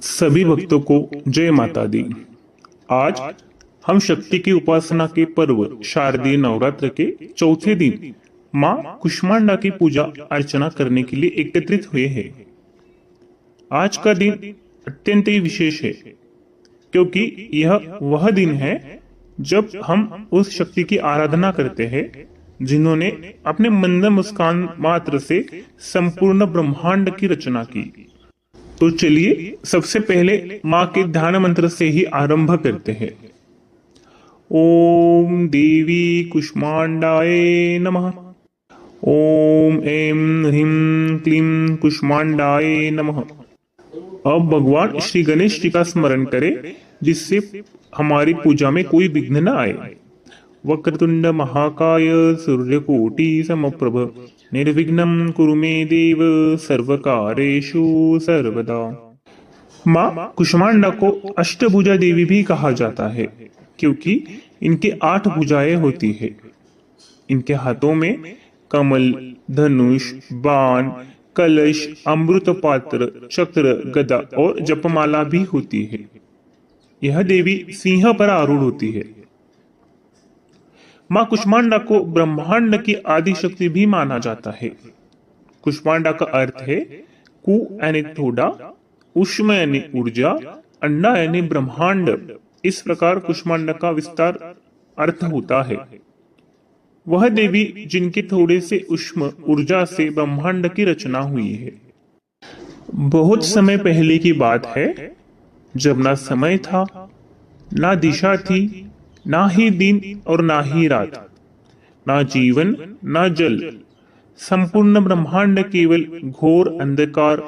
सभी भक्तों को जय माता दी। आज हम शक्ति की उपासना के पर्व शारदीय नवरात्र के चौथे दिन माँ कुष्मांडा की पूजा अर्चना करने के लिए एकत्रित हुए हैं। आज का दिन अत्यंत ही विशेष है क्योंकि यह वह दिन है जब हम उस शक्ति की आराधना करते हैं जिन्होंने अपने मंद मुस्कान मात्र से संपूर्ण ब्रह्मांड की रचना की। तो चलिए सबसे पहले माँ के ध्यान मंत्र से ही आरंभ करते हैं। ओम देवी कुष्मांडाय नमः। ओम ऐं ह्रीं क्लीं कुष्मांडाय नमः। अब भगवान श्री गणेश जी का स्मरण करें जिससे हमारी पूजा में कोई विघ्न न आए। वक्रतुंड महाकाय सूर्यकोटि समप्रभ निर्विघ्नं कुरु मे देव सर्वकारेषु सर्वदा। माँ कुष्मांडा को अष्टभुजा देवी भी कहा जाता है क्योंकि इनके 8 भुजाएं होती है। इनके हाथों में कमल, धनुष, बाण, कलश, अमृत पात्र, चक्र, गदा और जपमाला भी होती है। यह देवी सिंह पर आरूढ़ होती है। माँ कुष्मांडा को ब्रह्मांड की आदि शक्ति भी माना जाता है। कुष्मांडा का अर्थ है कु यानी थोड़ा, उष्म यानी ऊर्जा, अंडा यानी ब्रह्मांड। इस प्रकार कुष्मांडा का विस्तार अर्थ होता है। वह देवी जिनके थोड़े से उष्म ऊर्जा से ब्रह्मांड की रचना हुई है। बहुत समय पहले की बात है जब ना समय था, ना दिशा थी, ना ही दिन और ना ही रात, ना जीवन ना जल। संपूर्ण ब्रह्मांड केवल घोर अंधकार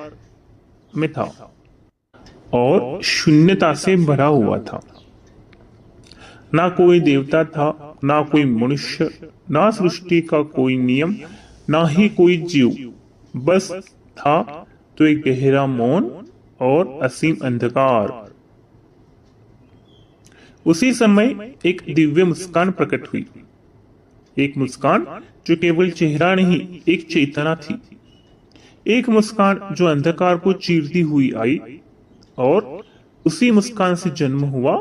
में था और शून्यता से भरा हुआ था। ना कोई देवता था, ना कोई मनुष्य, ना सृष्टि का कोई नियम, ना ही कोई जीव। बस था तो एक गहरा मौन और असीम अंधकार। उसी समय एक दिव्य मुस्कान प्रकट हुई। एक मुस्कान जो केवल चेहरा नहीं, एक चेतना थी। एक मुस्कान जो अंधकार को चीरती हुई आई और उसी मुस्कान से जन्म हुआ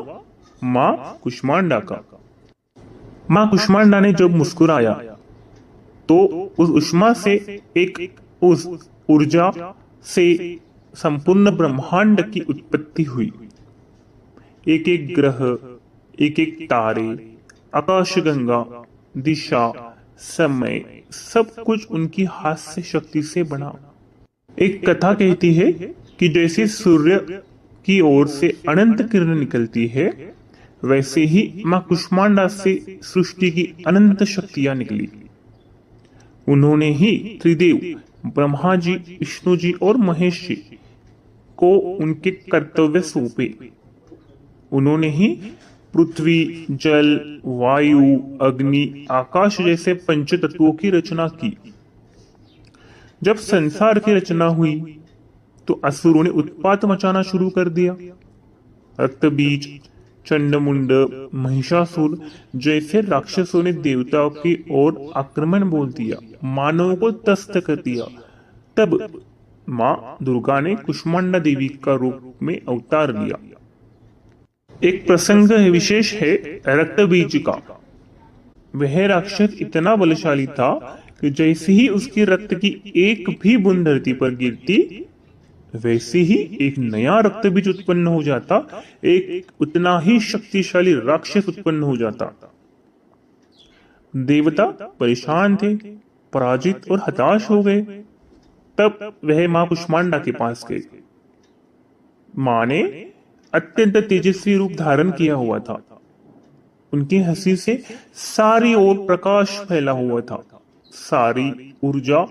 माँ कुष्मांडा का। माँ कुष्मांडा ने जब मुस्कुराया तो उस उष्मा से उस ऊर्जा से संपूर्ण ब्रह्मांड की उत्पत्ति हुई। एक एक ग्रह, एक एक तारे, आकाशगंगा, दिशा, समय, सब कुछ उनकी हास्य शक्ति से बना। एक कथा कहती है कि जैसे सूर्य की ओर से अनंत किरण निकलती है वैसे ही माँ कुष्मांडा से सृष्टि की अनंत शक्तियां निकली। उन्होंने ही त्रिदेव ब्रह्मा जी, विष्णु जी और महेश जी को उनके कर्तव्य सौंपे। उन्होंने ही पृथ्वी, जल, वायु, अग्नि, आकाश जैसे पंच तत्वों की रचना की। जब संसार की रचना हुई तो असुरों ने उत्पात मचाना शुरू कर दिया। रक्तबीज, चंडमुंड, महिषासुर जैसे राक्षसों ने देवताओं की ओर आक्रमण बोल दिया, मानवों को त्रस्त कर दिया। तब माँ दुर्गा ने कुष्मांडा देवी का रूप में अवतार लिया। एक प्रसंग विशेष है रक्तबीज का। वह राक्षस इतना बलशाली था कि जैसे ही उसके रक्त की एक भी बूंद धरती पर गिरती वैसे ही एक नया रक्तबीज उत्पन्न हो जाता, एक उतना ही शक्तिशाली राक्षस उत्पन्न हो जाता। देवता परेशान थे, पराजित और हताश हो गए। तब वह माँ कुष्मांडा के पास गए। माँ ने अत्यंत तेजस्वी रूप धारण किया हुआ था। उनकी हंसी से सारी ओर प्रकाश फैला हुआ था। सारी ऊर्जा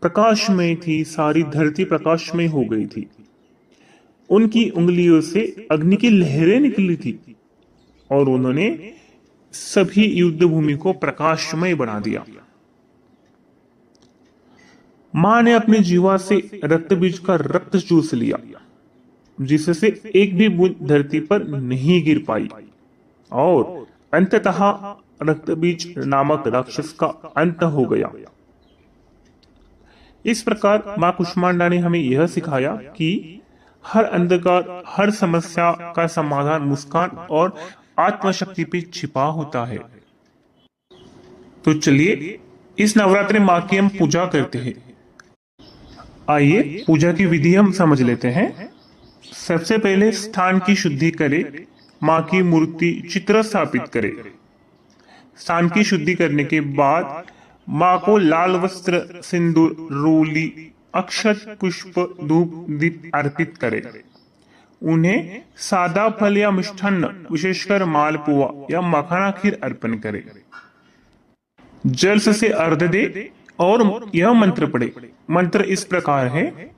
प्रकाशमय थी, सारी धरती प्रकाशमय हो गई थी। उनकी उंगलियों से अग्नि की लहरें निकली थी और उन्होंने सभी युद्ध भूमि को प्रकाशमय बना दिया। मां ने अपनी जीवा से रक्तबीज का रक्त चूस लिया जिससे एक भी बूंद धरती पर नहीं गिर पाई और अंततः रक्तबीज नामक राक्षस का अंत हो गया। इस प्रकार माँ कुष्मांडा ने हमें यह सिखाया कि हर अंधकार, हर समस्या का समाधान मुस्कान और आत्मशक्ति पे छिपा होता है। तो चलिए इस नवरात्रि माँ की हम पूजा करते हैं। आइए पूजा की विधि हम समझ लेते हैं। सबसे पहले स्थान की शुद्धि करें, माँ की मूर्ति चित्र स्थापित करें। स्थान की शुद्धि करने के बाद माँ को लाल वस्त्र, सिंदूर, रोली, अक्षत, पुष्प, धूप, दीप अर्पित करें। उन्हें सादा फल या मिष्ठान्न, विशेषकर मालपुआ या मखाना खीर अर्पण करें। जल से अर्घ दे और यह मंत्र पढ़े। मंत्र इस प्रकार है: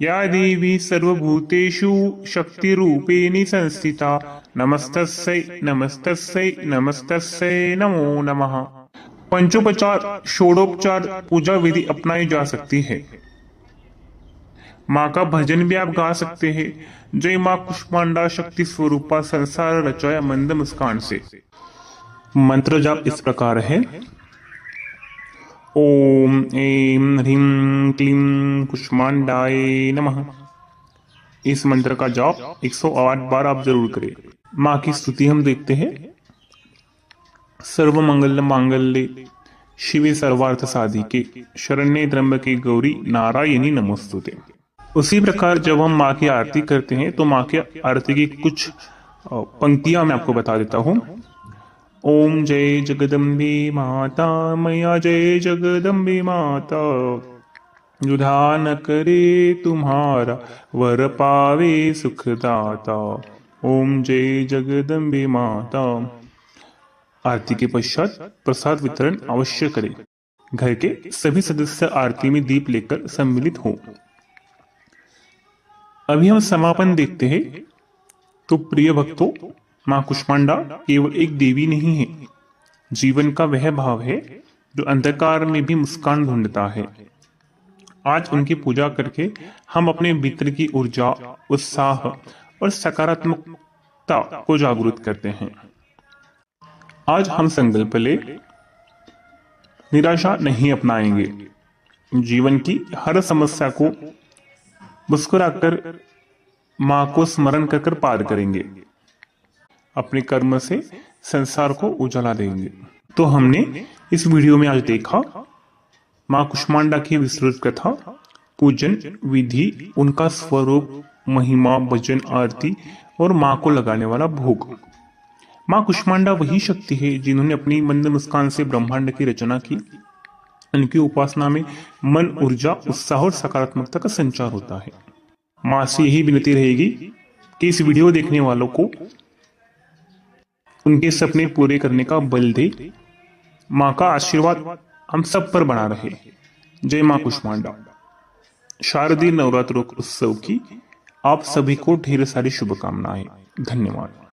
या देवी सर्वभूतेषु शक्ति रूपेणी संस्थिता, नमस्तस्यै नमस्तस्यै नमस्तस्यै नमो नमः। पंचोपचार षोडोपचार पूजा विधि अपनाई जा सकती है। माँ का भजन भी आप गा सकते हैं। जय माँ कुष्मांडा शक्ति स्वरूपा, संसार रचाया मंद मुस्कान से। मंत्र जाप इस प्रकार है: ओम ऐं ह्रीं क्लीं कुष्मांडाय नमः। इस मंत्र का जाप 108 बार आप जरूर करें। माँ की स्तुति हम देखते हैं। सर्व मंगल मांगल्ये शिवे सर्वार्थ साधिके, शरण्ये त्र्यंबके गौरी नारायणी नमोस्तुते। उसी प्रकार जब हम माँ की आरती करते हैं तो माँ की आरती की कुछ पंक्तियां मैं आपको बता देता हूँ। ओम जय जगदम्बे माता मैया, जय जगदम्बे माता, युधा न करे तुम्हारा, वर पावे सुखदाता। ओम जय जगदम्बे माता। आरती के पश्चात प्रसाद वितरण अवश्य करें। घर के सभी सदस्य आरती में दीप लेकर सम्मिलित हो। अभी हम समापन देखते हैं। तो प्रिय भक्तों, माँ कुष्मांडा केवल एक देवी नहीं है, जीवन का वह भाव है जो अंधकार में भी मुस्कान ढूंढता है। आज उनकी पूजा करके हम अपने भीतर की ऊर्जा, उत्साह और सकारात्मकता को जागृत करते हैं। आज हम संकल्प ले, निराशा नहीं अपनाएंगे। जीवन की हर समस्या को मुस्कुराकर माँ को स्मरण कर पार करेंगे। अपने कर्म से संसार को उजाला देंगे। तो हमने इस वीडियो में आज देखा माँ कुष्मांडा की विस्तृत कथा, पूजन विधि, उनका स्वरूप, महिमा, भजन, आरती और माँ को लगाने वाला भोग। माँ कुष्मांडा वही शक्ति है जिन्होंने अपनी मंद मुस्कान से ब्रह्मांड की रचना की। उनकी उपासना में मन, ऊर्जा, उत्साह और सकारात्मकता का संचार होता है। माँ से यही विनती रहेगी कि इस वीडियो देखने वालों को उनके सपने पूरे करने का बल दे। माँ का आशीर्वाद हम सब पर बना रहे। जय माँ कुष्मांडा। शारदीय नवरात्रों उत्सव की आप सभी को ढेर सारी शुभकामनाएं। धन्यवाद।